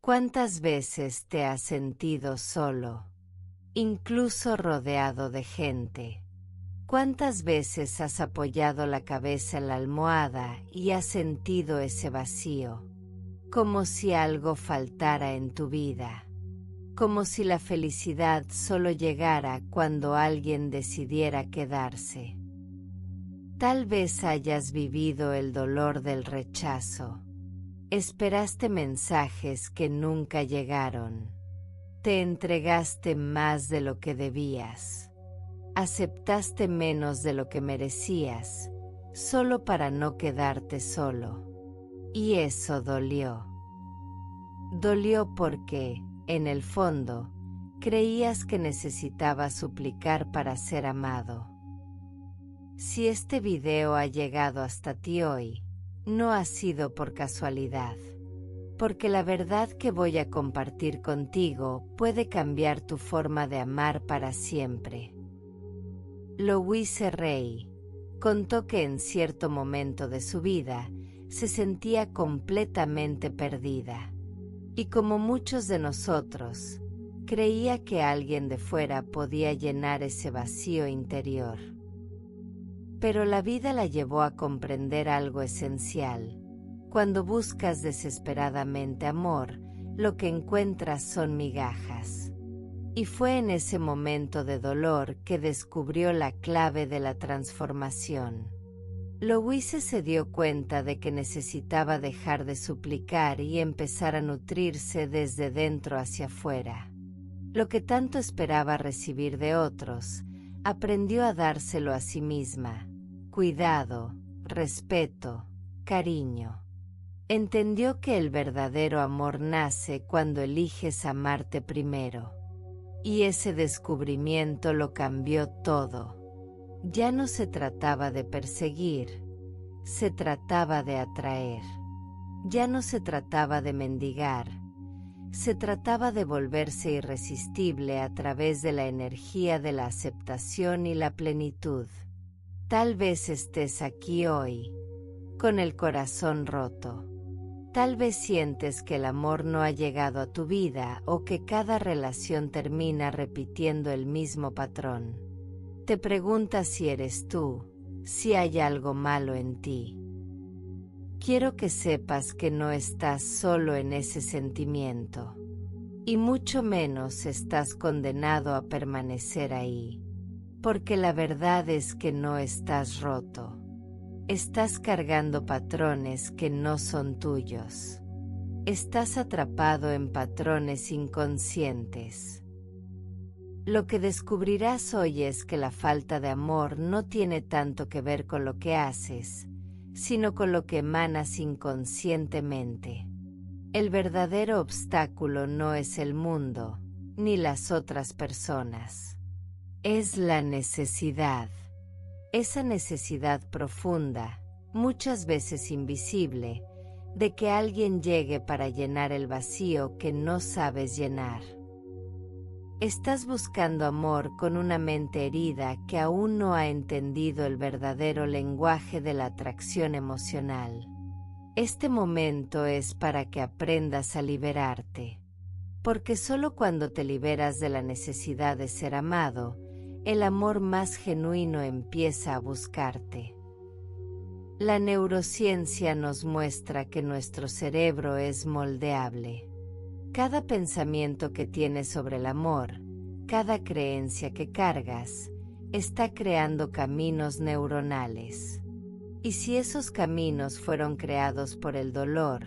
¿Cuántas veces te has sentido solo, incluso rodeado de gente? ¿Cuántas veces has apoyado la cabeza en la almohada y has sentido ese vacío? Como si algo faltara en tu vida. Como si la felicidad solo llegara cuando alguien decidiera quedarse. Tal vez hayas vivido el dolor del rechazo. Esperaste mensajes que nunca llegaron. Te entregaste más de lo que debías. Aceptaste menos de lo que merecías, solo para no quedarte solo. Y eso dolió. Dolió porque, en el fondo, creías que necesitabas suplicar para ser amado. Si este video ha llegado hasta ti hoy, no ha sido por casualidad, porque la verdad que voy a compartir contigo puede cambiar tu forma de amar para siempre. Louise Hay contó que en cierto momento de su vida se sentía completamente perdida, y como muchos de nosotros, creía que alguien de fuera podía llenar ese vacío interior. Pero la vida la llevó a comprender algo esencial. Cuando buscas desesperadamente amor, lo que encuentras son migajas. Y fue en ese momento de dolor que descubrió la clave de la transformación. Louise se dio cuenta de que necesitaba dejar de suplicar y empezar a nutrirse desde dentro hacia afuera. Lo que tanto esperaba recibir de otros, aprendió a dárselo a sí misma. Cuidado, respeto, cariño. Entendió que el verdadero amor nace cuando eliges amarte primero. Y ese descubrimiento lo cambió todo. Ya no se trataba de perseguir, se trataba de atraer. Ya no se trataba de mendigar, se trataba de volverse irresistible a través de la energía de la aceptación y la plenitud. Tal vez estés aquí hoy, con el corazón roto. Tal vez sientes que el amor no ha llegado a tu vida o que cada relación termina repitiendo el mismo patrón. Te preguntas si eres tú, si hay algo malo en ti. Quiero que sepas que no estás solo en ese sentimiento. Y mucho menos estás condenado a permanecer ahí. Porque la verdad es que no estás roto. Estás cargando patrones que no son tuyos. Estás atrapado en patrones inconscientes. Lo que descubrirás hoy es que la falta de amor no tiene tanto que ver con lo que haces, sino con lo que emanas inconscientemente. El verdadero obstáculo no es el mundo, ni las otras personas. Es la necesidad. Esa necesidad profunda, muchas veces invisible, de que alguien llegue para llenar el vacío que no sabes llenar. Estás buscando amor con una mente herida que aún no ha entendido el verdadero lenguaje de la atracción emocional. Este momento es para que aprendas a liberarte. Porque solo cuando te liberas de la necesidad de ser amado, el amor más genuino empieza a buscarte. La neurociencia nos muestra que nuestro cerebro es moldeable. Cada pensamiento que tienes sobre el amor, cada creencia que cargas, está creando caminos neuronales. Y si esos caminos fueron creados por el dolor,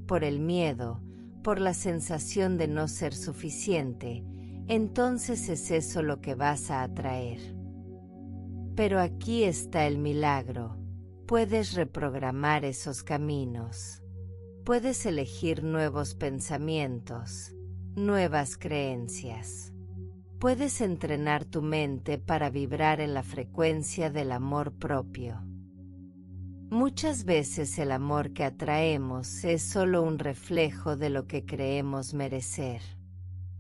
por el miedo, por la sensación de no ser suficiente, entonces es eso lo que vas a atraer. Pero aquí está el milagro. Puedes reprogramar esos caminos. Puedes elegir nuevos pensamientos, nuevas creencias. Puedes entrenar tu mente para vibrar en la frecuencia del amor propio. Muchas veces el amor que atraemos es solo un reflejo de lo que creemos merecer.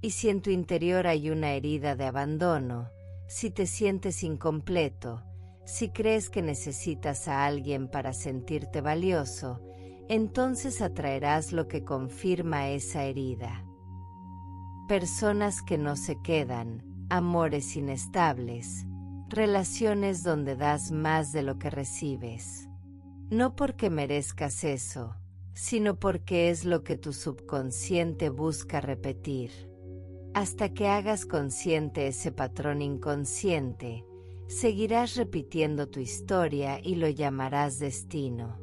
Y si en tu interior hay una herida de abandono, si te sientes incompleto, si crees que necesitas a alguien para sentirte valioso, entonces atraerás lo que confirma esa herida. Personas que no se quedan, amores inestables, relaciones donde das más de lo que recibes. No porque merezcas eso, sino porque es lo que tu subconsciente busca repetir. Hasta que hagas consciente ese patrón inconsciente, seguirás repitiendo tu historia y lo llamarás destino.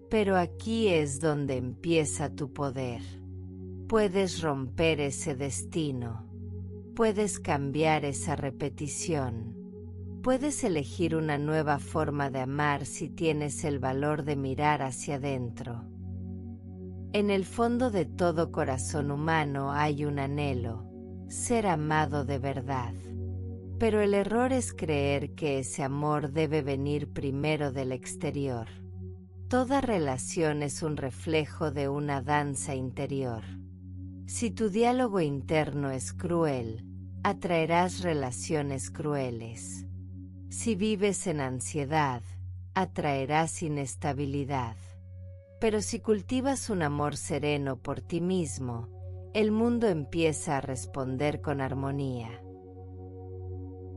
Pero aquí es donde empieza tu poder. Puedes romper ese destino. Puedes cambiar esa repetición. Puedes elegir una nueva forma de amar si tienes el valor de mirar hacia adentro. En el fondo de todo corazón humano hay un anhelo, ser amado de verdad. Pero el error es creer que ese amor debe venir primero del exterior. Toda relación es un reflejo de una danza interior. Si tu diálogo interno es cruel, atraerás relaciones crueles. Si vives en ansiedad, atraerás inestabilidad. Pero si cultivas un amor sereno por ti mismo, el mundo empieza a responder con armonía.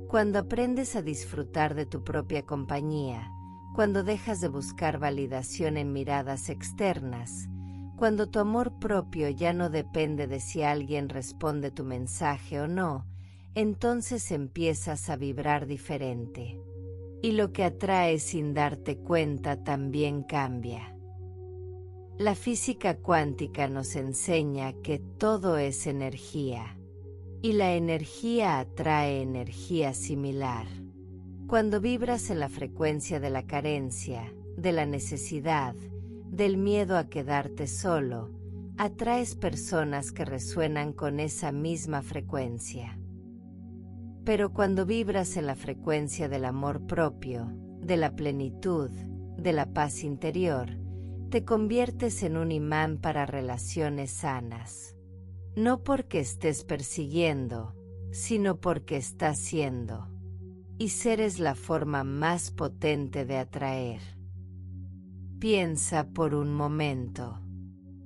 Cuando aprendes a disfrutar de tu propia compañía, cuando dejas de buscar validación en miradas externas, cuando tu amor propio ya no depende de si alguien responde tu mensaje o no, entonces empiezas a vibrar diferente. Y lo que atraes sin darte cuenta también cambia. La física cuántica nos enseña que todo es energía, y la energía atrae energía similar. Cuando vibras en la frecuencia de la carencia, de la necesidad, del miedo a quedarte solo, atraes personas que resuenan con esa misma frecuencia. Pero cuando vibras en la frecuencia del amor propio, de la plenitud, de la paz interior, te conviertes en un imán para relaciones sanas. No porque estés persiguiendo, sino porque estás siendo. Y ser es la forma más potente de atraer. Piensa por un momento.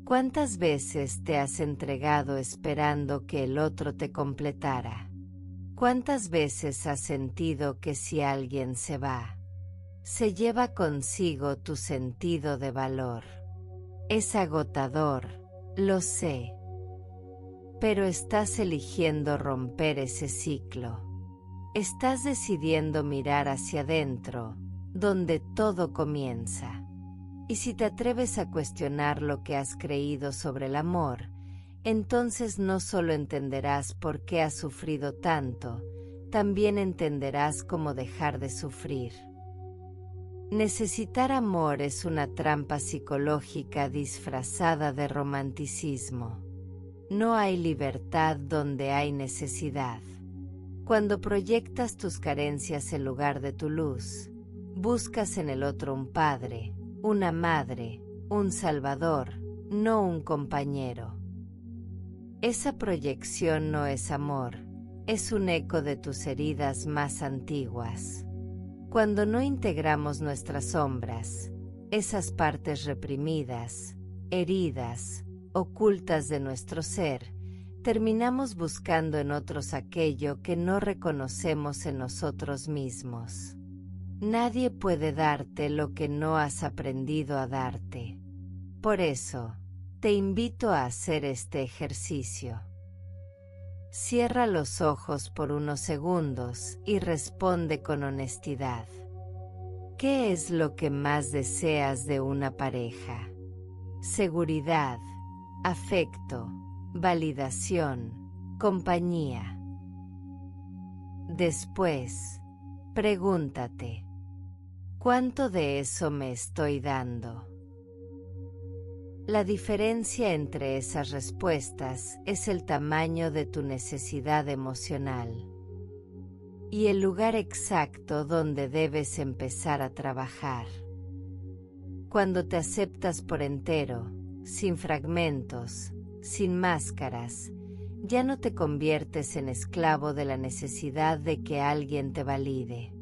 ¿Cuántas veces te has entregado esperando que el otro te completara? ¿Cuántas veces has sentido que si alguien se va, se lleva consigo tu sentido de valor? Es agotador, lo sé. Pero estás eligiendo romper ese ciclo. Estás decidiendo mirar hacia adentro, donde todo comienza. Y si te atreves a cuestionar lo que has creído sobre el amor, entonces no solo entenderás por qué has sufrido tanto, también entenderás cómo dejar de sufrir. Necesitar amor es una trampa psicológica disfrazada de romanticismo. No hay libertad donde hay necesidad. Cuando proyectas tus carencias en lugar de tu luz, buscas en el otro un padre, una madre, un salvador, no un compañero. Esa proyección no es amor, es un eco de tus heridas más antiguas. Cuando no integramos nuestras sombras, esas partes reprimidas, heridas, ocultas de nuestro ser, terminamos buscando en otros aquello que no reconocemos en nosotros mismos. Nadie puede darte lo que no has aprendido a darte. Por eso, te invito a hacer este ejercicio. Cierra los ojos por unos segundos y responde con honestidad. ¿Qué es lo que más deseas de una pareja? Seguridad, afecto, validación, compañía. Después, pregúntate, ¿cuánto de eso me estoy dando? La diferencia entre esas respuestas es el tamaño de tu necesidad emocional y el lugar exacto donde debes empezar a trabajar. Cuando te aceptas por entero, sin fragmentos, sin máscaras, ya no te conviertes en esclavo de la necesidad de que alguien te valide.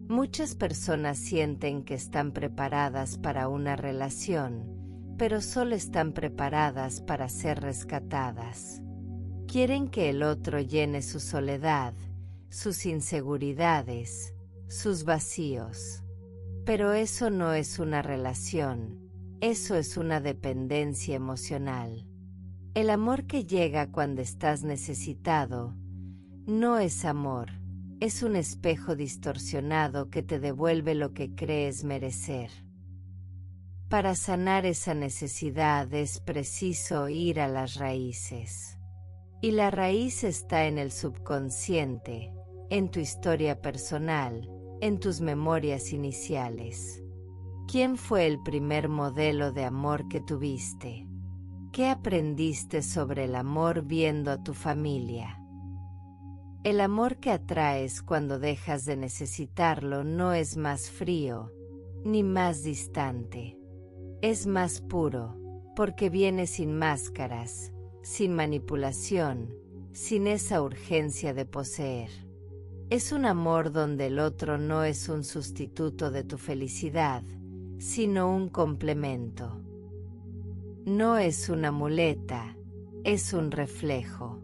Muchas personas sienten que están preparadas para una relación, pero solo están preparadas para ser rescatadas. Quieren que el otro llene su soledad, sus inseguridades, sus vacíos. Pero eso no es una relación, eso es una dependencia emocional. El amor que llega cuando estás necesitado no es amor, es un espejo distorsionado que te devuelve lo que crees merecer. Para sanar esa necesidad es preciso ir a las raíces. Y la raíz está en el subconsciente, en tu historia personal, en tus memorias iniciales. ¿Quién fue el primer modelo de amor que tuviste? ¿Qué aprendiste sobre el amor viendo a tu familia? El amor que atraes cuando dejas de necesitarlo no es más frío, ni más distante. Es más puro, porque viene sin máscaras, sin manipulación, sin esa urgencia de poseer. Es un amor donde el otro no es un sustituto de tu felicidad, sino un complemento. No es una muleta, es un reflejo.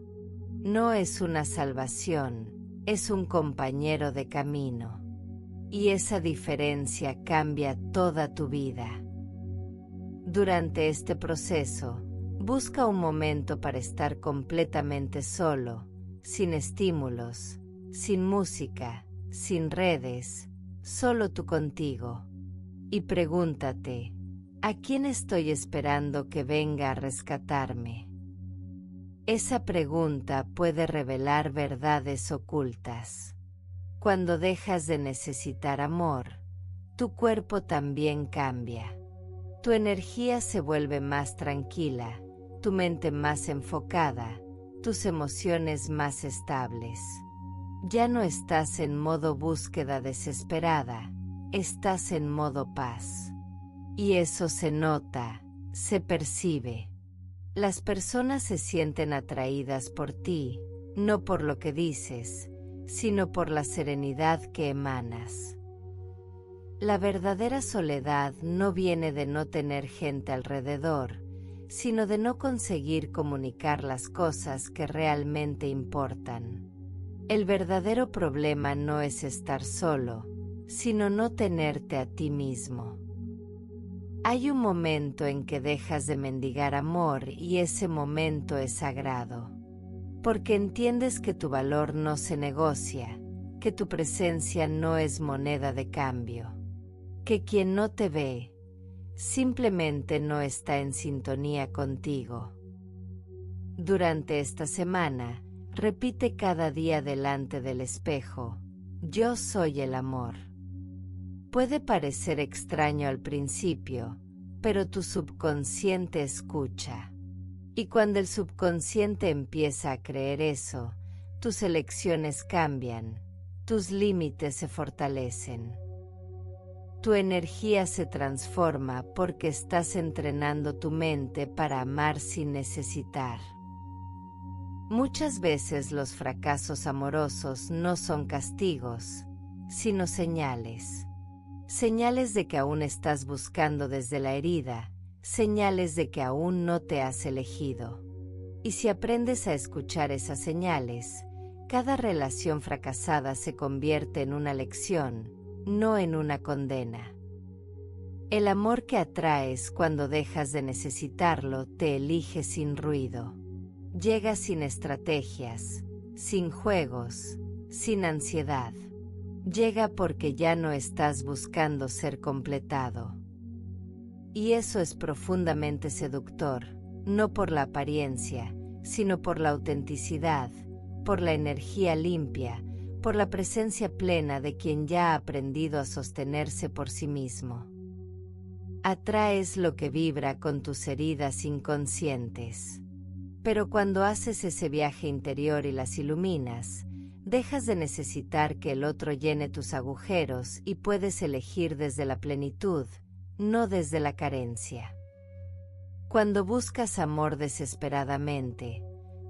No es una salvación, es un compañero de camino. Y esa diferencia cambia toda tu vida. Durante este proceso, busca un momento para estar completamente solo, sin estímulos, sin música, sin redes, solo tú contigo. Y pregúntate, ¿a quién estoy esperando que venga a rescatarme? Esa pregunta puede revelar verdades ocultas. Cuando dejas de necesitar amor, tu cuerpo también cambia. Tu energía se vuelve más tranquila, tu mente más enfocada, tus emociones más estables. Ya no estás en modo búsqueda desesperada, estás en modo paz. Y eso se nota, se percibe. Las personas se sienten atraídas por ti, no por lo que dices, sino por la serenidad que emanas. La verdadera soledad no viene de no tener gente alrededor, sino de no conseguir comunicar las cosas que realmente importan. El verdadero problema no es estar solo, sino no tenerte a ti mismo. Hay un momento en que dejas de mendigar amor y ese momento es sagrado. Porque entiendes que tu valor no se negocia, que tu presencia no es moneda de cambio. Que quien no te ve, simplemente no está en sintonía contigo. Durante esta semana, repite cada día delante del espejo, yo soy el amor. Puede parecer extraño al principio, pero tu subconsciente escucha. Y cuando el subconsciente empieza a creer eso, tus elecciones cambian, tus límites se fortalecen. Tu energía se transforma porque estás entrenando tu mente para amar sin necesitar. Muchas veces los fracasos amorosos no son castigos, sino señales. Señales de que aún estás buscando desde la herida, señales de que aún no te has elegido. Y si aprendes a escuchar esas señales, cada relación fracasada se convierte en una lección, no en una condena. El amor que atraes cuando dejas de necesitarlo te elige sin ruido. Llega sin estrategias, sin juegos, sin ansiedad. Llega porque ya no estás buscando ser completado. Y eso es profundamente seductor, no por la apariencia, sino por la autenticidad, por la energía limpia, por la presencia plena de quien ya ha aprendido a sostenerse por sí mismo. Atraes lo que vibra con tus heridas inconscientes. Pero cuando haces ese viaje interior y las iluminas, dejas de necesitar que el otro llene tus agujeros y puedes elegir desde la plenitud, no desde la carencia. Cuando buscas amor desesperadamente,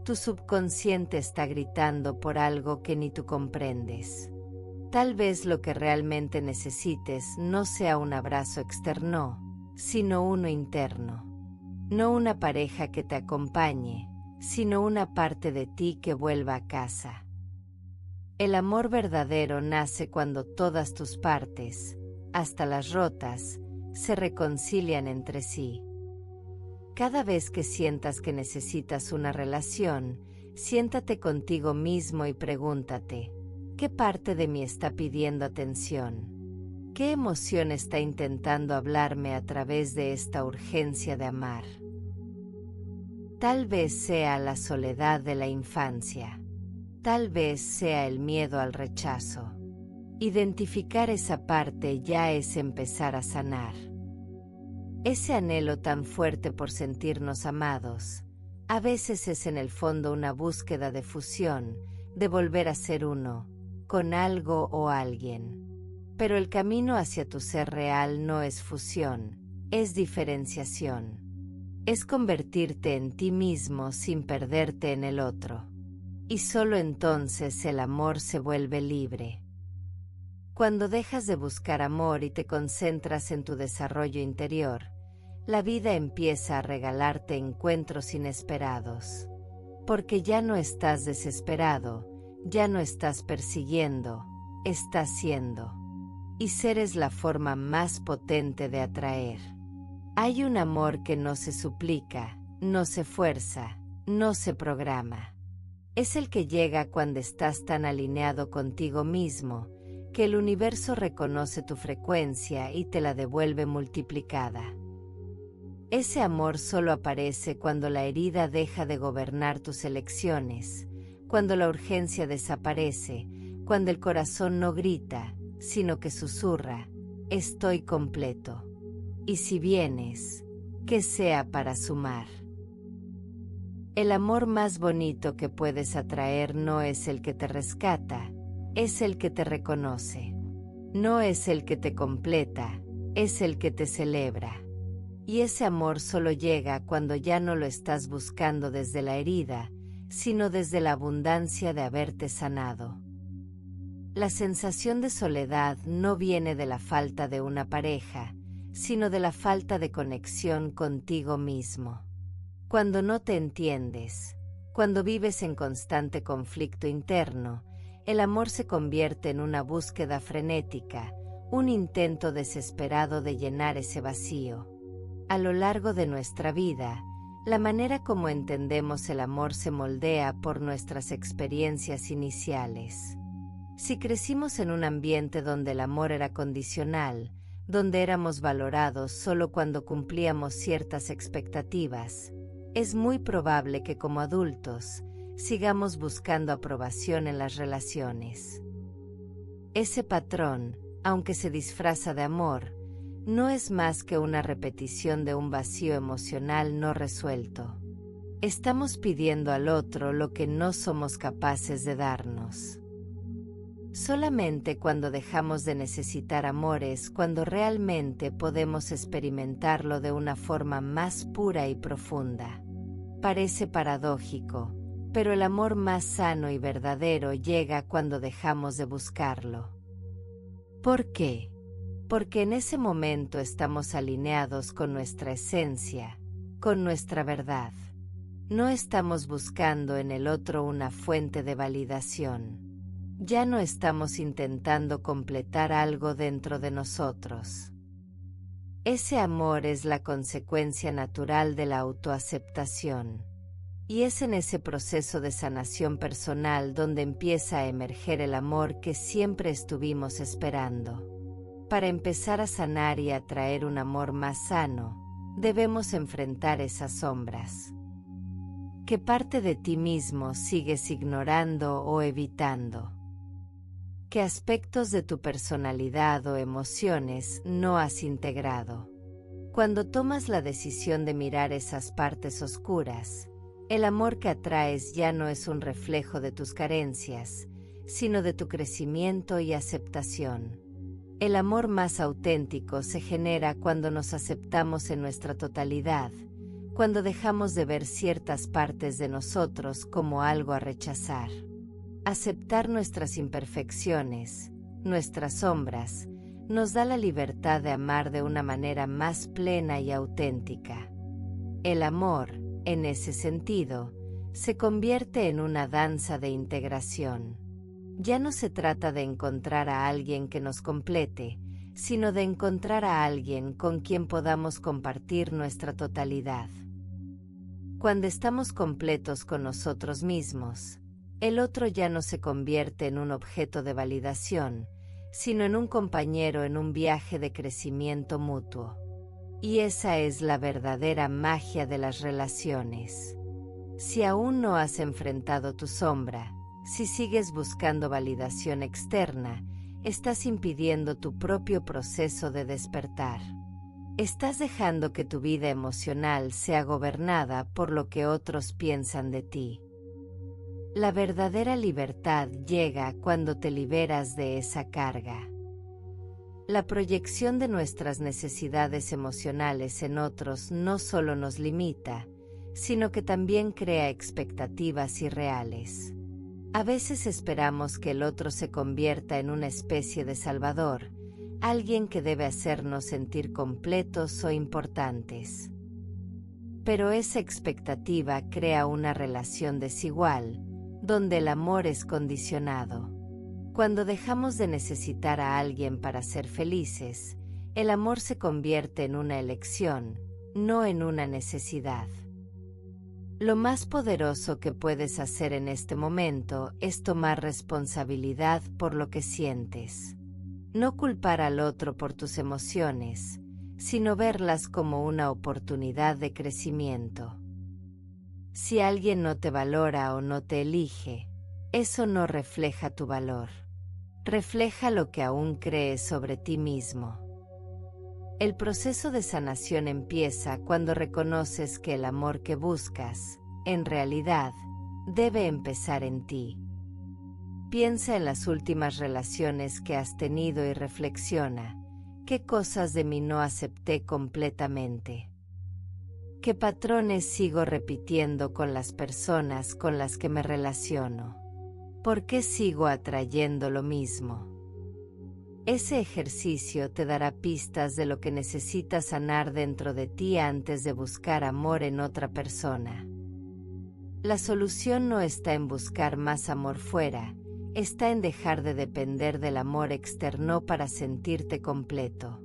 tu subconsciente está gritando por algo que ni tú comprendes. Tal vez lo que realmente necesites no sea un abrazo externo, sino uno interno. No una pareja que te acompañe, sino una parte de ti que vuelva a casa. El amor verdadero nace cuando todas tus partes, hasta las rotas, se reconcilian entre sí. Cada vez que sientas que necesitas una relación, siéntate contigo mismo y pregúntate, ¿qué parte de mí está pidiendo atención? ¿Qué emoción está intentando hablarme a través de esta urgencia de amar? Tal vez sea la soledad de la infancia. Tal vez sea el miedo al rechazo. Identificar esa parte ya es empezar a sanar. Ese anhelo tan fuerte por sentirnos amados, a veces es en el fondo una búsqueda de fusión, de volver a ser uno, con algo o alguien. Pero el camino hacia tu ser real no es fusión, es diferenciación. Es convertirte en ti mismo sin perderte en el otro. Y solo entonces el amor se vuelve libre. Cuando dejas de buscar amor y te concentras en tu desarrollo interior, la vida empieza a regalarte encuentros inesperados. Porque ya no estás desesperado, ya no estás persiguiendo, estás siendo. Y ser es la forma más potente de atraer. Hay un amor que no se suplica, no se fuerza, no se programa. Es el que llega cuando estás tan alineado contigo mismo, que el universo reconoce tu frecuencia y te la devuelve multiplicada. Ese amor solo aparece cuando la herida deja de gobernar tus elecciones, cuando la urgencia desaparece, cuando el corazón no grita, sino que susurra, estoy completo. Y si vienes, que sea para sumar. El amor más bonito que puedes atraer no es el que te rescata, es el que te reconoce. No es el que te completa, es el que te celebra. Y ese amor solo llega cuando ya no lo estás buscando desde la herida, sino desde la abundancia de haberte sanado. La sensación de soledad no viene de la falta de una pareja, sino de la falta de conexión contigo mismo. Cuando no te entiendes, cuando vives en constante conflicto interno, el amor se convierte en una búsqueda frenética, un intento desesperado de llenar ese vacío. A lo largo de nuestra vida, la manera como entendemos el amor se moldea por nuestras experiencias iniciales. Si crecimos en un ambiente donde el amor era condicional, donde éramos valorados solo cuando cumplíamos ciertas expectativas, es muy probable que como adultos sigamos buscando aprobación en las relaciones. Ese patrón, aunque se disfraza de amor, no es más que una repetición de un vacío emocional no resuelto. Estamos pidiendo al otro lo que no somos capaces de darnos. Solamente cuando dejamos de necesitar amor es cuando realmente podemos experimentarlo de una forma más pura y profunda. Parece paradójico, pero el amor más sano y verdadero llega cuando dejamos de buscarlo. ¿Por qué? Porque en ese momento estamos alineados con nuestra esencia, con nuestra verdad. No estamos buscando en el otro una fuente de validación. Ya no estamos intentando completar algo dentro de nosotros. Ese amor es la consecuencia natural de la autoaceptación. Y es en ese proceso de sanación personal donde empieza a emerger el amor que siempre estuvimos esperando. Para empezar a sanar y atraer un amor más sano, debemos enfrentar esas sombras. ¿Qué parte de ti mismo sigues ignorando o evitando? ¿Qué aspectos de tu personalidad o emociones no has integrado? Cuando tomas la decisión de mirar esas partes oscuras, el amor que atraes ya no es un reflejo de tus carencias, sino de tu crecimiento y aceptación. El amor más auténtico se genera cuando nos aceptamos en nuestra totalidad, cuando dejamos de ver ciertas partes de nosotros como algo a rechazar. Aceptar nuestras imperfecciones, nuestras sombras, nos da la libertad de amar de una manera más plena y auténtica. El amor, en ese sentido, se convierte en una danza de integración. Ya no se trata de encontrar a alguien que nos complete, sino de encontrar a alguien con quien podamos compartir nuestra totalidad. Cuando estamos completos con nosotros mismos, el otro ya no se convierte en un objeto de validación, sino en un compañero en un viaje de crecimiento mutuo. Y esa es la verdadera magia de las relaciones. Si aún no has enfrentado tu sombra, si sigues buscando validación externa, estás impidiendo tu propio proceso de despertar. Estás dejando que tu vida emocional sea gobernada por lo que otros piensan de ti. La verdadera libertad llega cuando te liberas de esa carga. La proyección de nuestras necesidades emocionales en otros no solo nos limita, sino que también crea expectativas irreales. A veces esperamos que el otro se convierta en una especie de salvador, alguien que debe hacernos sentir completos o importantes. Pero esa expectativa crea una relación desigual, donde el amor es condicionado. Cuando dejamos de necesitar a alguien para ser felices, el amor se convierte en una elección, no en una necesidad. Lo más poderoso que puedes hacer en este momento es tomar responsabilidad por lo que sientes. No culpar al otro por tus emociones, sino verlas como una oportunidad de crecimiento. Si alguien no te valora o no te elige, eso no refleja tu valor. Refleja lo que aún crees sobre ti mismo. El proceso de sanación empieza cuando reconoces que el amor que buscas, en realidad, debe empezar en ti. Piensa en las últimas relaciones que has tenido y reflexiona, ¿qué cosas de mí no acepté completamente? ¿Qué patrones sigo repitiendo con las personas con las que me relaciono? ¿Por qué sigo atrayendo lo mismo? Ese ejercicio te dará pistas de lo que necesitas sanar dentro de ti antes de buscar amor en otra persona. La solución no está en buscar más amor fuera, está en dejar de depender del amor externo para sentirte completo.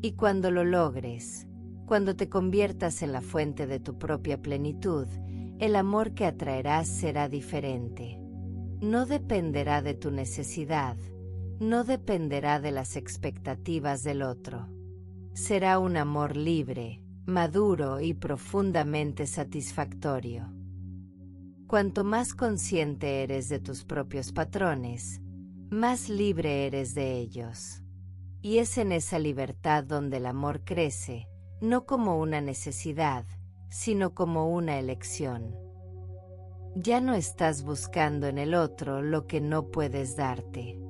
Y cuando lo logres, cuando te conviertas en la fuente de tu propia plenitud, el amor que atraerás será diferente. No dependerá de tu necesidad, no dependerá de las expectativas del otro. Será un amor libre, maduro y profundamente satisfactorio. Cuanto más consciente eres de tus propios patrones, más libre eres de ellos. Y es en esa libertad donde el amor crece, no como una necesidad, sino como una elección. Ya no estás buscando en el otro lo que no puedes darte.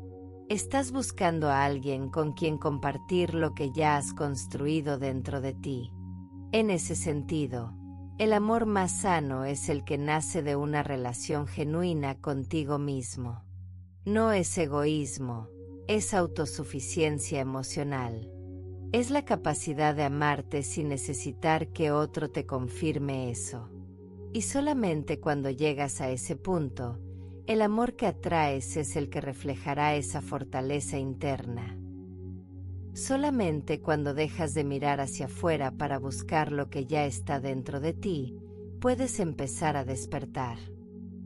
Estás buscando a alguien con quien compartir lo que ya has construido dentro de ti. En ese sentido, el amor más sano es el que nace de una relación genuina contigo mismo. No es egoísmo, es autosuficiencia emocional. Es la capacidad de amarte sin necesitar que otro te confirme eso. Y solamente cuando llegas a ese punto, el amor que atraes es el que reflejará esa fortaleza interna. Solamente cuando dejas de mirar hacia afuera para buscar lo que ya está dentro de ti, puedes empezar a despertar.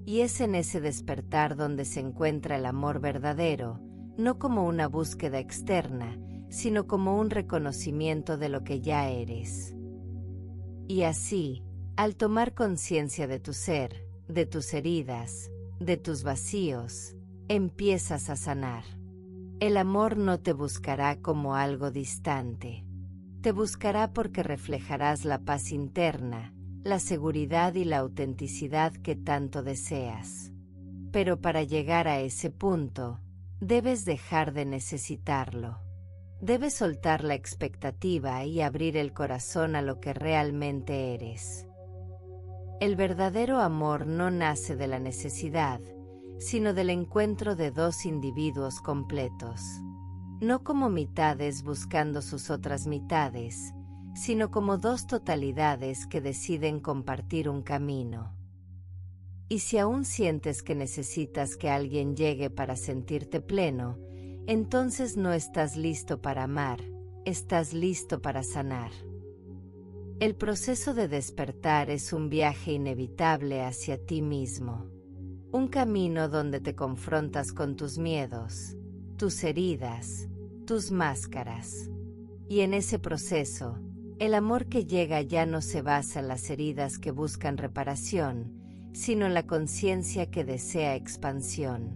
Y es en ese despertar donde se encuentra el amor verdadero, no como una búsqueda externa, sino como un reconocimiento de lo que ya eres. Y así, al tomar conciencia de tu ser, de tus heridas, de tus vacíos, empiezas a sanar. El amor no te buscará como algo distante. Te buscará porque reflejarás la paz interna, la seguridad y la autenticidad que tanto deseas. Pero para llegar a ese punto, debes dejar de necesitarlo. Debes soltar la expectativa y abrir el corazón a lo que realmente eres. El verdadero amor no nace de la necesidad, sino del encuentro de dos individuos completos. No como mitades buscando sus otras mitades, sino como dos totalidades que deciden compartir un camino. Y si aún sientes que necesitas que alguien llegue para sentirte pleno, entonces no estás listo para amar, estás listo para sanar. El proceso de despertar es un viaje inevitable hacia ti mismo. Un camino donde te confrontas con tus miedos, tus heridas, tus máscaras. Y en ese proceso, el amor que llega ya no se basa en las heridas que buscan reparación, sino en la conciencia que desea expansión.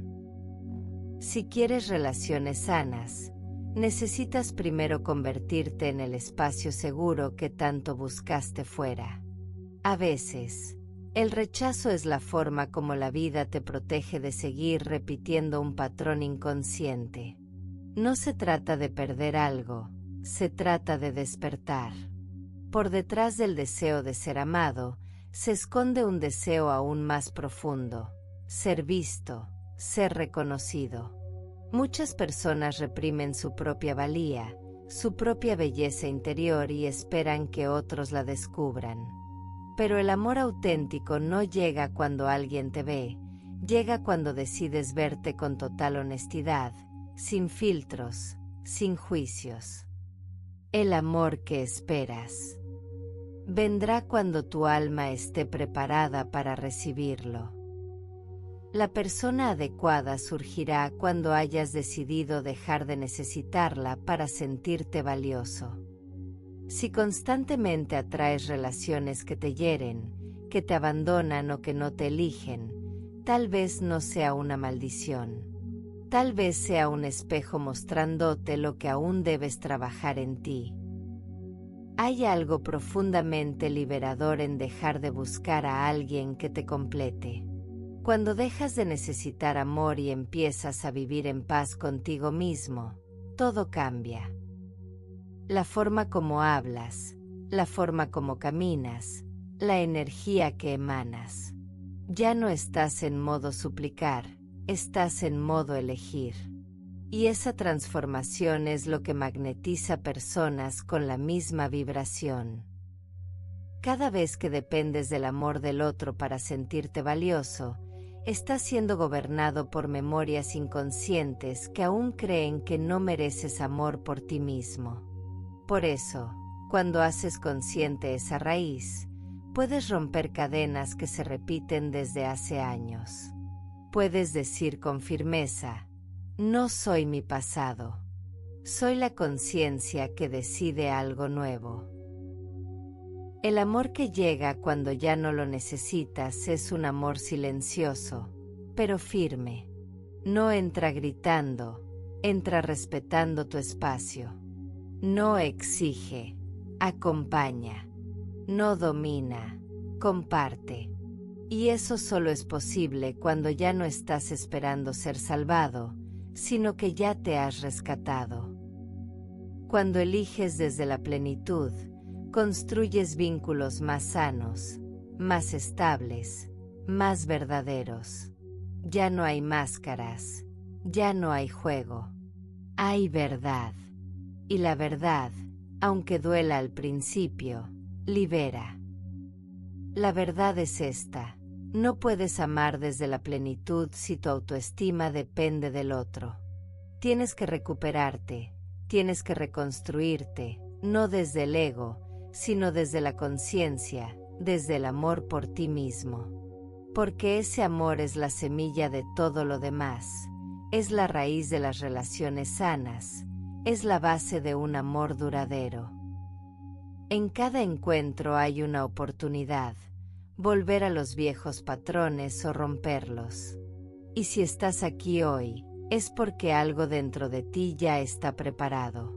Si quieres relaciones sanas, necesitas primero convertirte en el espacio seguro que tanto buscaste fuera. A veces, el rechazo es la forma como la vida te protege de seguir repitiendo un patrón inconsciente. No se trata de perder algo, se trata de despertar. Por detrás del deseo de ser amado, se esconde un deseo aún más profundo: ser visto, ser reconocido. Muchas personas reprimen su propia valía, su propia belleza interior y esperan que otros la descubran. Pero el amor auténtico no llega cuando alguien te ve, llega cuando decides verte con total honestidad, sin filtros, sin juicios. El amor que esperas vendrá cuando tu alma esté preparada para recibirlo. La persona adecuada surgirá cuando hayas decidido dejar de necesitarla para sentirte valioso. Si constantemente atraes relaciones que te hieren, que te abandonan o que no te eligen, tal vez no sea una maldición. Tal vez sea un espejo mostrándote lo que aún debes trabajar en ti. Hay algo profundamente liberador en dejar de buscar a alguien que te complete. Cuando dejas de necesitar amor y empiezas a vivir en paz contigo mismo, todo cambia. La forma como hablas, la forma como caminas, la energía que emanas. Ya no estás en modo suplicar, estás en modo elegir. Y esa transformación es lo que magnetiza personas con la misma vibración. Cada vez que dependes del amor del otro para sentirte valioso, estás siendo gobernado por memorias inconscientes que aún creen que no mereces amor por ti mismo. Por eso, cuando haces consciente esa raíz, puedes romper cadenas que se repiten desde hace años. Puedes decir con firmeza: no soy mi pasado. Soy la conciencia que decide algo nuevo. El amor que llega cuando ya no lo necesitas es un amor silencioso, pero firme. No entra gritando, entra respetando tu espacio. No exige, acompaña. No domina, comparte. Y eso solo es posible cuando ya no estás esperando ser salvado, sino que ya te has rescatado. Cuando eliges desde la plenitud, construyes vínculos más sanos, más estables, más verdaderos. Ya no hay máscaras, ya no hay juego. Hay verdad. Y la verdad, aunque duela al principio, libera. La verdad es esta: no puedes amar desde la plenitud si tu autoestima depende del otro. Tienes que recuperarte, tienes que reconstruirte, no desde el ego, sino desde la conciencia, desde el amor por ti mismo. Porque ese amor es la semilla de todo lo demás, es la raíz de las relaciones sanas, es la base de un amor duradero. En cada encuentro hay una oportunidad: volver a los viejos patrones o romperlos. Y si estás aquí hoy, es porque algo dentro de ti ya está preparado.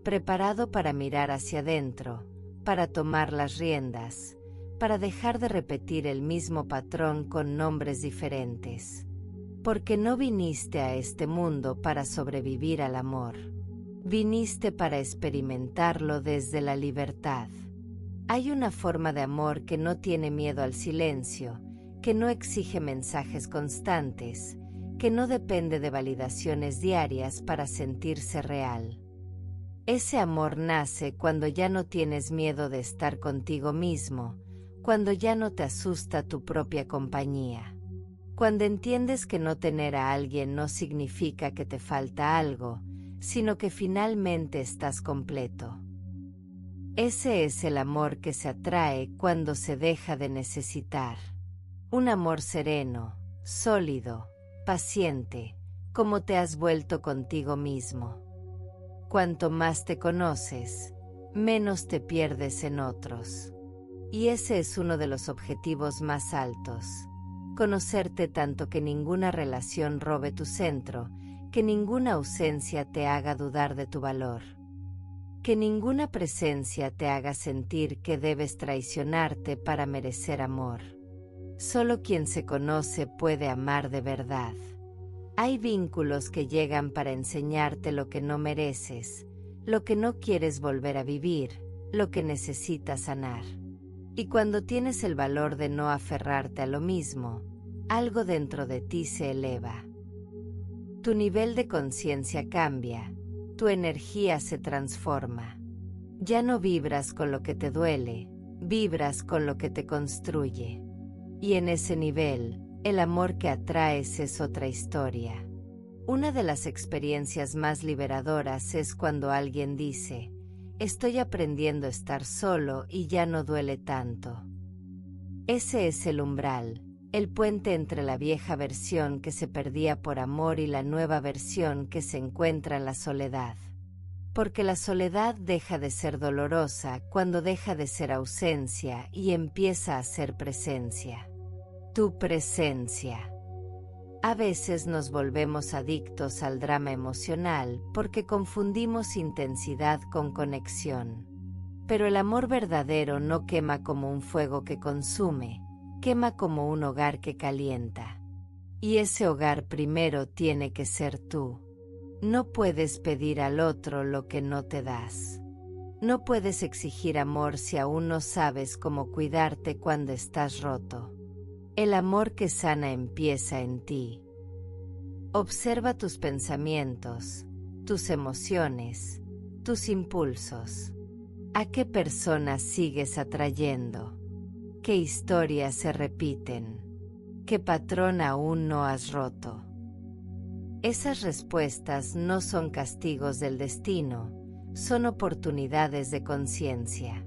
Preparado para mirar hacia adentro, para tomar las riendas, para dejar de repetir el mismo patrón con nombres diferentes. Porque no viniste a este mundo para sobrevivir al amor. Viniste para experimentarlo desde la libertad. Hay una forma de amor que no tiene miedo al silencio, que no exige mensajes constantes, que no depende de validaciones diarias para sentirse real. Ese amor nace cuando ya no tienes miedo de estar contigo mismo, cuando ya no te asusta tu propia compañía. Cuando entiendes que no tener a alguien no significa que te falta algo, sino que finalmente estás completo. Ese es el amor que se atrae cuando se deja de necesitar. Un amor sereno, sólido, paciente, como te has vuelto contigo mismo. Cuanto más te conoces, menos te pierdes en otros. Y ese es uno de los objetivos más altos. Conocerte tanto que ninguna relación robe tu centro, que ninguna ausencia te haga dudar de tu valor. Que ninguna presencia te haga sentir que debes traicionarte para merecer amor. Solo quien se conoce puede amar de verdad. Hay vínculos que llegan para enseñarte lo que no mereces, lo que no quieres volver a vivir, lo que necesitas sanar. Y cuando tienes el valor de no aferrarte a lo mismo, algo dentro de ti se eleva. Tu nivel de conciencia cambia, tu energía se transforma. Ya no vibras con lo que te duele, vibras con lo que te construye. Y en ese nivel, el amor que atraes es otra historia. Una de las experiencias más liberadoras es cuando alguien dice, estoy aprendiendo a estar solo y ya no duele tanto. Ese es el umbral, el puente entre la vieja versión que se perdía por amor y la nueva versión que se encuentra en la soledad. Porque la soledad deja de ser dolorosa cuando deja de ser ausencia y empieza a ser presencia. Tu presencia. A veces nos volvemos adictos al drama emocional porque confundimos intensidad con conexión. Pero el amor verdadero no quema como un fuego que consume, quema como un hogar que calienta. Y ese hogar primero tiene que ser tú. No puedes pedir al otro lo que no te das. No puedes exigir amor si aún no sabes cómo cuidarte cuando estás roto. El amor que sana empieza en ti. Observa tus pensamientos, tus emociones, tus impulsos. ¿A qué personas sigues atrayendo? ¿Qué historias se repiten? ¿Qué patrón aún no has roto? Esas respuestas no son castigos del destino, son oportunidades de conciencia.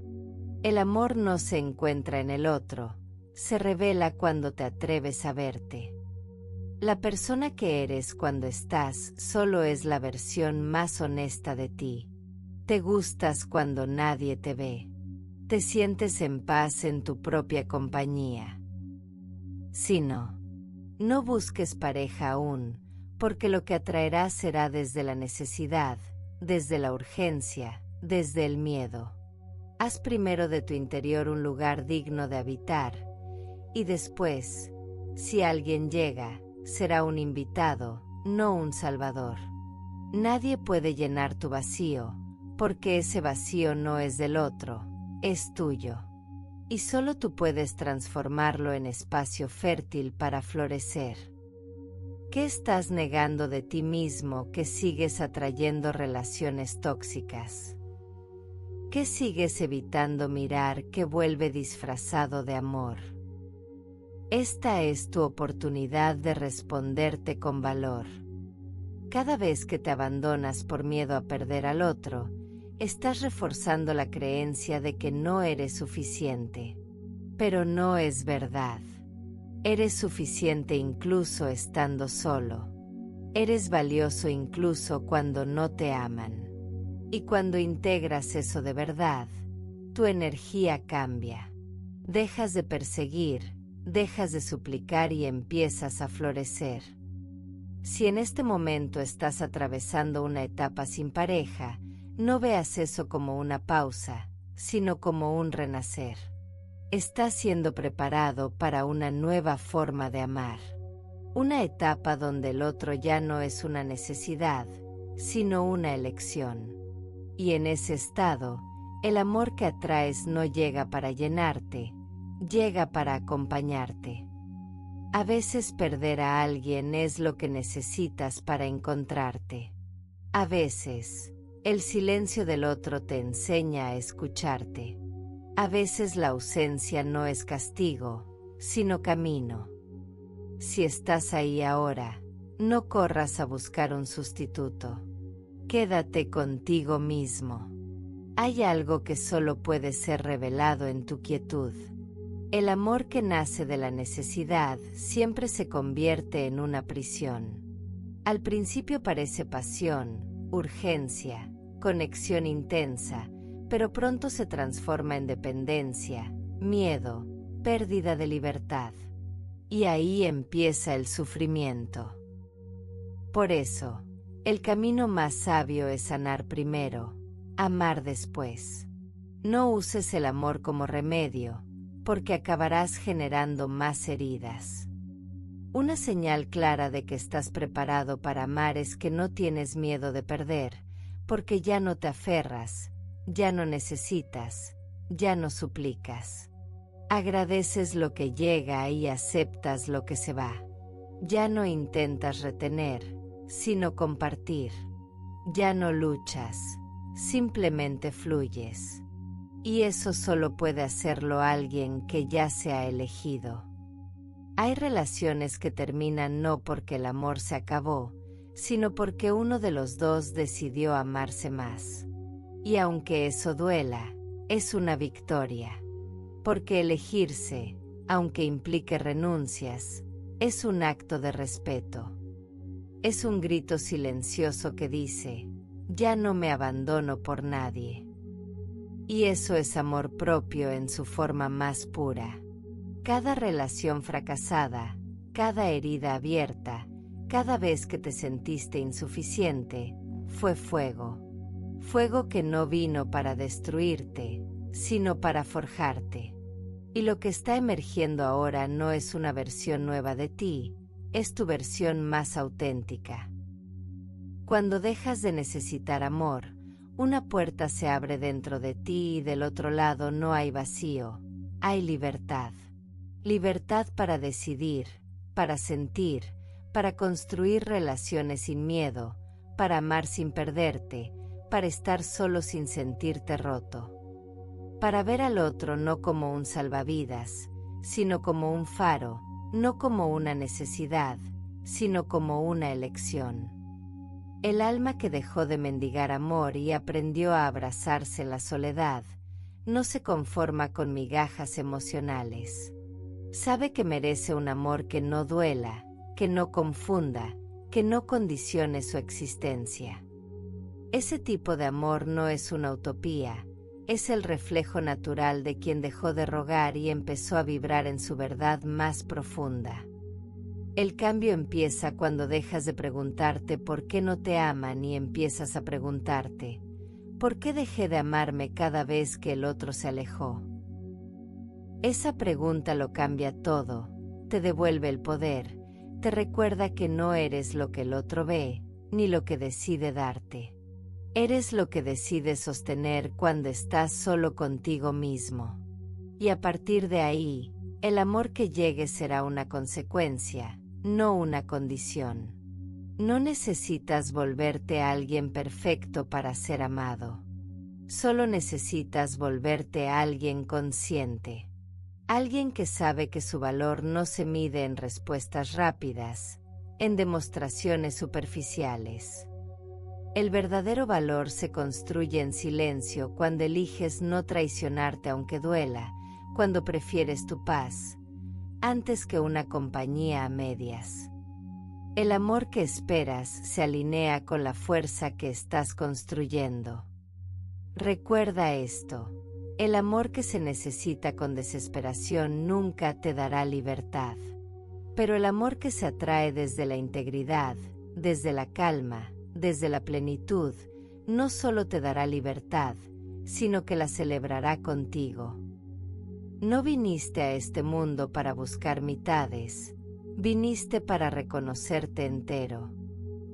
El amor no se encuentra en el otro, se revela cuando te atreves a verte. La persona que eres cuando estás solo es la versión más honesta de ti. Te gustas cuando nadie te ve. Te sientes en paz en tu propia compañía. Si no, no busques pareja aún, porque lo que atraerás será desde la necesidad, desde la urgencia, desde el miedo. Haz primero de tu interior un lugar digno de habitar, y después, si alguien llega, será un invitado, no un salvador. Nadie puede llenar tu vacío, porque ese vacío no es del otro, es tuyo. Y solo tú puedes transformarlo en espacio fértil para florecer. ¿Qué estás negando de ti mismo que sigues atrayendo relaciones tóxicas? ¿Qué sigues evitando mirar que vuelve disfrazado de amor? Esta es tu oportunidad de responderte con valor. Cada vez que te abandonas por miedo a perder al otro, estás reforzando la creencia de que no eres suficiente. Pero no es verdad. Eres suficiente incluso estando solo. Eres valioso incluso cuando no te aman. Y cuando integras eso de verdad, tu energía cambia. Dejas de perseguir, dejas de suplicar y empiezas a florecer. Si en este momento estás atravesando una etapa sin pareja, no veas eso como una pausa, sino como un renacer. Estás siendo preparado para una nueva forma de amar. Una etapa donde el otro ya no es una necesidad, sino una elección. Y en ese estado, el amor que atraes no llega para llenarte, llega para acompañarte. A veces perder a alguien es lo que necesitas para encontrarte. A veces, El silencio del otro te enseña a escucharte. A veces la ausencia no es castigo, sino camino. Si estás ahí ahora, no corras a buscar un sustituto. Quédate contigo mismo. Hay algo que solo puede ser revelado en tu quietud. El amor que nace de la necesidad siempre se convierte en una prisión. Al principio parece pasión, urgencia, conexión intensa, pero pronto se transforma en dependencia, miedo, pérdida de libertad. Y ahí empieza el sufrimiento. Por eso, el camino más sabio es sanar primero, amar después. No uses el amor como remedio, porque acabarás generando más heridas. Una señal clara de que estás preparado para amar es que no tienes miedo de perder, porque ya no te aferras, ya no necesitas, ya no suplicas. Agradeces lo que llega y aceptas lo que se va. Ya no intentas retener, sino compartir. Ya no luchas, simplemente fluyes. Y eso solo puede hacerlo alguien que ya se ha elegido. Hay relaciones que terminan no porque el amor se acabó, sino porque uno de los dos decidió amarse más. Y aunque eso duela, es una victoria. Porque elegirse, aunque implique renuncias, es un acto de respeto. Es un grito silencioso que dice, ya no me abandono por nadie. Y eso es amor propio en su forma más pura. Cada relación fracasada, cada herida abierta, cada vez que te sentiste insuficiente, fue fuego. Fuego que no vino para destruirte, sino para forjarte. Y lo que está emergiendo ahora no es una versión nueva de ti, es tu versión más auténtica. Cuando dejas de necesitar amor, una puerta se abre dentro de ti y del otro lado no hay vacío, hay libertad. Libertad para decidir, para sentir, para construir relaciones sin miedo, para amar sin perderte, para estar solo sin sentirte roto. Para ver al otro no como un salvavidas, sino como un faro, no como una necesidad, sino como una elección. El alma que dejó de mendigar amor y aprendió a abrazarse en la soledad, no se conforma con migajas emocionales. Sabe que merece un amor que no duela, que no confunda, que no condicione su existencia. Ese tipo de amor no es una utopía, es el reflejo natural de quien dejó de rogar y empezó a vibrar en su verdad más profunda. El cambio empieza cuando dejas de preguntarte por qué no te aman y empiezas a preguntarte, ¿por qué dejé de amarme cada vez que el otro se alejó? Esa pregunta lo cambia todo, te devuelve el poder, te recuerda que no eres lo que el otro ve, ni lo que decide darte. Eres lo que decides sostener cuando estás solo contigo mismo. Y a partir de ahí, el amor que llegue será una consecuencia, no una condición. No necesitas volverte a alguien perfecto para ser amado. Solo necesitas volverte a alguien consciente. Alguien que sabe que su valor no se mide en respuestas rápidas, en demostraciones superficiales. El verdadero valor se construye en silencio cuando eliges no traicionarte aunque duela, cuando prefieres tu paz, antes que una compañía a medias. El amor que esperas se alinea con la fuerza que estás construyendo. Recuerda esto, el amor que se necesita con desesperación nunca te dará libertad. Pero el amor que se atrae desde la integridad, desde la calma, desde la plenitud, no solo te dará libertad, sino que la celebrará contigo. No viniste a este mundo para buscar mitades, viniste para reconocerte entero.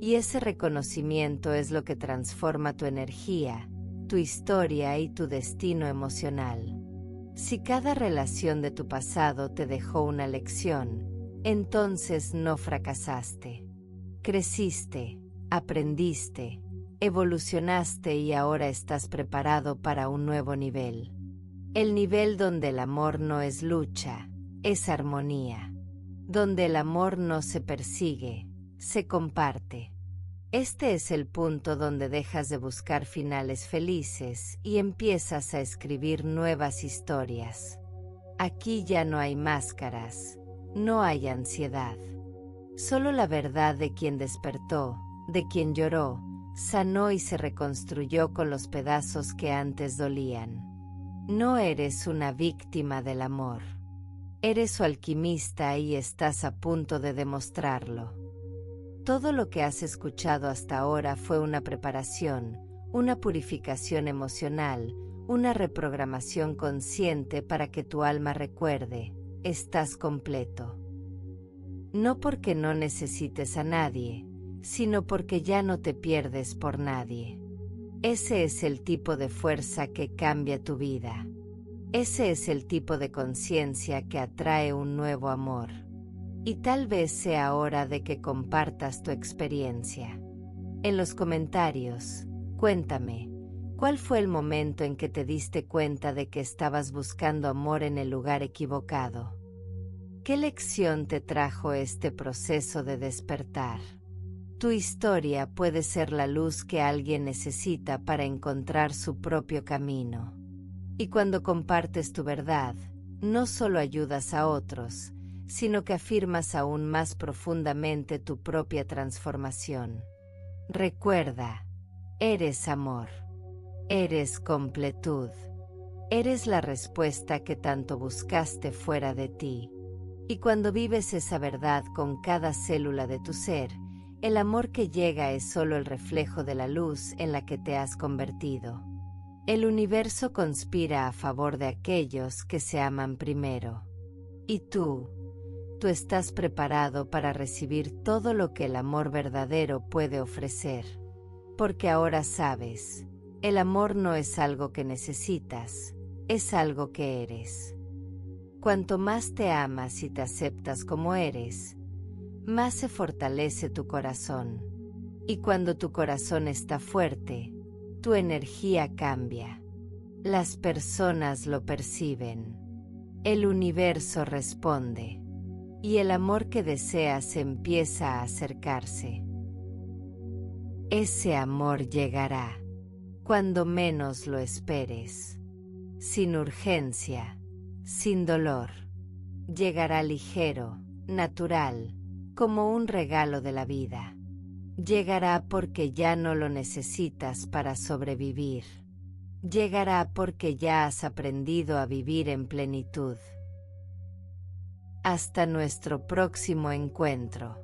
Y ese reconocimiento es lo que transforma tu energía, tu historia y tu destino emocional. Si cada relación de tu pasado te dejó una lección, entonces no fracasaste. Creciste, aprendiste, evolucionaste y ahora estás preparado para un nuevo nivel. El nivel donde el amor no es lucha, es armonía. Donde el amor no se persigue, se comparte. Este es el punto donde dejas de buscar finales felices y empiezas a escribir nuevas historias. Aquí ya no hay máscaras, no hay ansiedad. Solo la verdad de quien despertó, de quien lloró, sanó y se reconstruyó con los pedazos que antes dolían. No eres una víctima del amor. Eres su alquimista y estás a punto de demostrarlo. Todo lo que has escuchado hasta ahora fue una preparación, una purificación emocional, una reprogramación consciente para que tu alma recuerde, estás completo. No porque no necesites a nadie, sino porque ya no te pierdes por nadie. Ese es el tipo de fuerza que cambia tu vida. Ese es el tipo de conciencia que atrae un nuevo amor. Y tal vez sea hora de que compartas tu experiencia. En los comentarios, cuéntame, ¿cuál fue el momento en que te diste cuenta de que estabas buscando amor en el lugar equivocado? ¿Qué lección te trajo este proceso de despertar? Tu historia puede ser la luz que alguien necesita para encontrar su propio camino. Y cuando compartes tu verdad, no solo ayudas a otros, sino que afirmas aún más profundamente tu propia transformación. Recuerda, eres amor. Eres completud. Eres la respuesta que tanto buscaste fuera de ti. Y cuando vives esa verdad con cada célula de tu ser, el amor que llega es solo el reflejo de la luz en la que te has convertido. El universo conspira a favor de aquellos que se aman primero. Y tú estás preparado para recibir todo lo que el amor verdadero puede ofrecer. Porque ahora sabes, el amor no es algo que necesitas, es algo que eres. Cuanto más te amas y te aceptas como eres, más se fortalece tu corazón. Y cuando tu corazón está fuerte, tu energía cambia. Las personas lo perciben. El universo responde. Y el amor que deseas empieza a acercarse. Ese amor llegará, cuando menos lo esperes. Sin urgencia, sin dolor. Llegará ligero, natural, como un regalo de la vida. Llegará porque ya no lo necesitas para sobrevivir. Llegará porque ya has aprendido a vivir en plenitud. Hasta nuestro próximo encuentro.